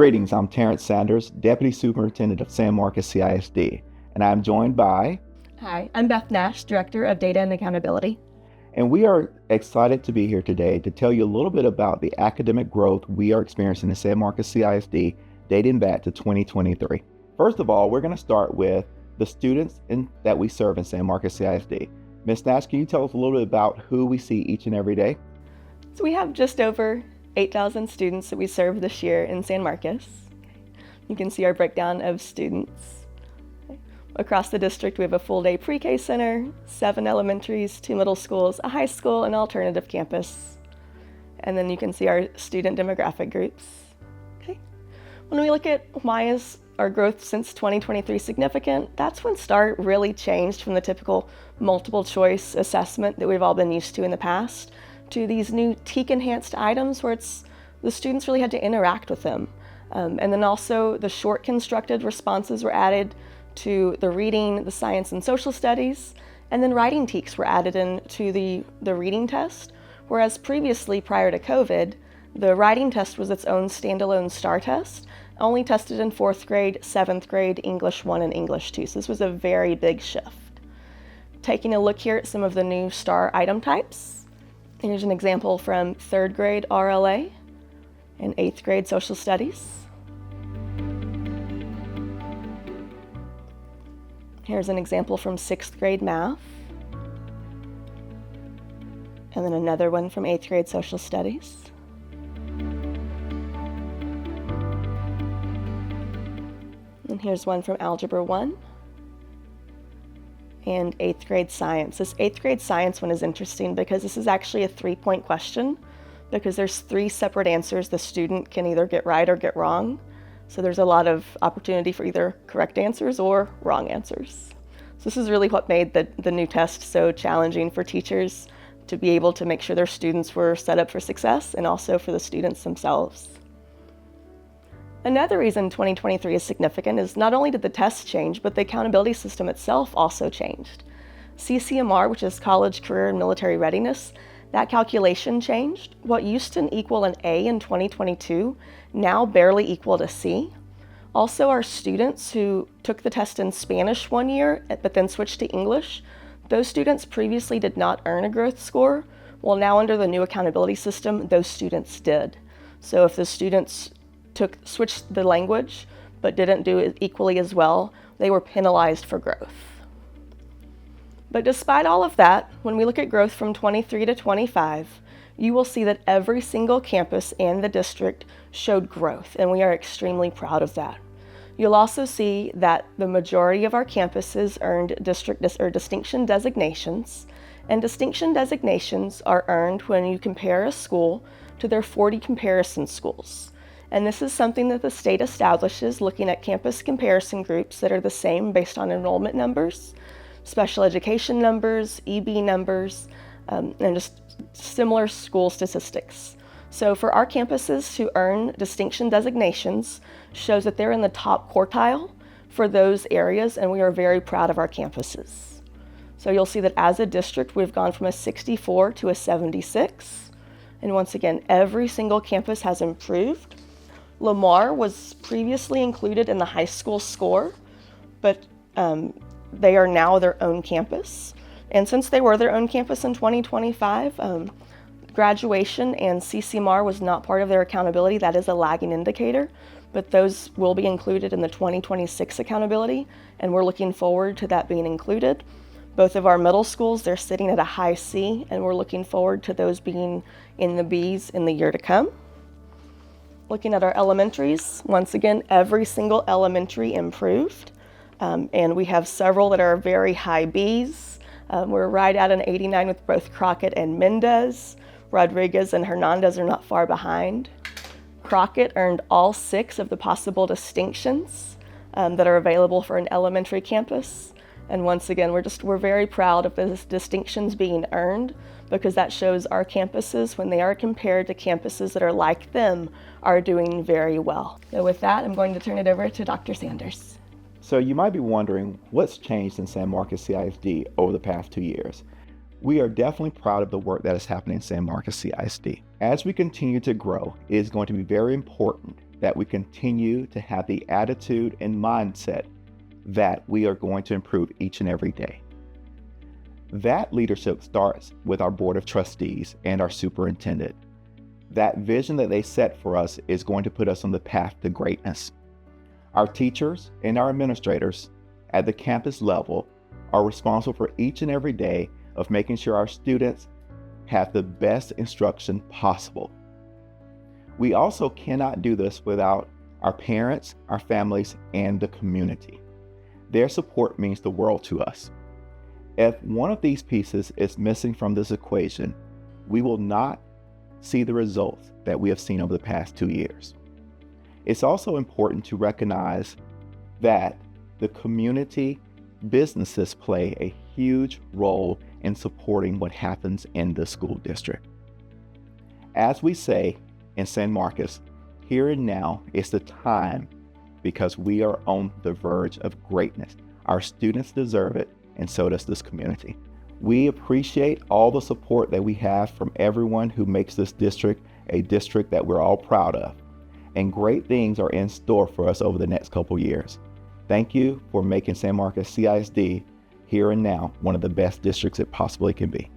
Greetings, I'm Terrance Sanders, Deputy Superintendent of San Marcos CISD, and I'm joined by... Hi, I'm Beth Nash, Director of Data and Accountability. And we are excited to be here today to tell you a little bit about the academic growth we are experiencing in San Marcos CISD dating back to 2023. First of all, we're going to start with the students that we serve in San Marcos CISD. Ms. Nash, can you tell us a little bit about who we see each and every day? So we have just over 8,000 students that we serve this year in San Marcos. You can see our breakdown of students. Across the district, we have a full-day pre-K center, 7 elementaries, 2 middle schools, a high school, and alternative campus. And then you can see our student demographic groups. Okay. When we look at why is our growth since 2023 significant, that's when STAR really changed from the typical multiple choice assessment that we've all been used to in the past to these new TEAK-enhanced items where the students really had to interact with them. And then also the short constructed responses were added to the reading, the science and social studies, and then writing TEAKs were added into the reading test, whereas previously, prior to COVID, the writing test was its own standalone STAR test, only tested in 4th grade, 7th grade, English 1 and English 2. So this was a very big shift. Taking a look here at some of the new STAR item types. Here's an example from 3rd grade RLA and 8th grade social studies. Here's an example from 6th grade math. And then another one from 8th grade social studies. And here's one from Algebra 1 and 8th grade science. This 8th grade science one is interesting because this is actually a 3-point question because there's 3 separate answers the student can either get right or get wrong. So there's a lot of opportunity for either correct answers or wrong answers. So this is really what made the new test so challenging for teachers to be able to make sure their students were set up for success and also for the students themselves. Another reason 2023 is significant is not only did the test change, but the accountability system itself also changed. CCMR, which is College, Career, and Military Readiness, that calculation changed. What used to equal an A in 2022 now barely equaled a C. Also, our students who took the test in Spanish one year, but then switched to English, those students previously did not earn a growth score. Well, now under the new accountability system, those students did. So if the students switched the language, but didn't do it equally as well, they were penalized for growth. But despite all of that, when we look at growth from 23 to 25, you will see that every single campus and the district showed growth, and we are extremely proud of that. You'll also see that the majority of our campuses earned distinction designations, and distinction designations are earned when you compare a school to their 40 comparison schools. And this is something that the state establishes looking at campus comparison groups that are the same based on enrollment numbers, special education numbers, EB numbers, and just similar school statistics. So for our campuses to earn distinction designations shows that they're in the top quartile for those areas, and we are very proud of our campuses. So you'll see that as a district, we've gone from a 64 to a 76. And once again, every single campus has improved. Lamar was previously included in the high school score, but they are now their own campus. And since they were their own campus in 2025, graduation and CCMR was not part of their accountability. That is a lagging indicator, but those will be included in the 2026 accountability, and we're looking forward to that being included. Both of our middle schools, they're sitting at a high C, and we're looking forward to those being in the Bs in the year to come. Looking at our elementaries, once again, every single elementary improved, and we have several that are very high Bs. We're right at an 89 with both Crockett and Mendez. Rodriguez and Hernandez are not far behind. Crockett earned all 6 of the possible distinctions that are available for an elementary campus. And once again, we're very proud of those distinctions being earned because that shows our campuses, when they are compared to campuses that are like them, are doing very well. So with that, I'm going to turn it over to Dr. Sanders. So you might be wondering what's changed in San Marcos CISD over the past 2 years. We are definitely proud of the work that is happening in San Marcos CISD. As we continue to grow, it is going to be very important that we continue to have the attitude and mindset that we are going to improve each and every day. That leadership starts with our board of trustees and our superintendent. That vision that they set for us is going to put us on the path to greatness. Our teachers and our administrators at the campus level are responsible for each and every day of making sure our students have the best instruction possible. We also cannot do this without our parents, our families, and the community. Their support means the world to us. If one of these pieces is missing from this equation, we will not see the results that we have seen over the past 2 years. It's also important to recognize that the community businesses play a huge role in supporting what happens in the school district. As we say in San Marcos, here and now is the time because we are on the verge of greatness. Our students deserve it, and so does this community. We appreciate all the support that we have from everyone who makes this district a district that we're all proud of. And great things are in store for us over the next couple years. Thank you for making San Marcos CISD here and now one of the best districts it possibly can be.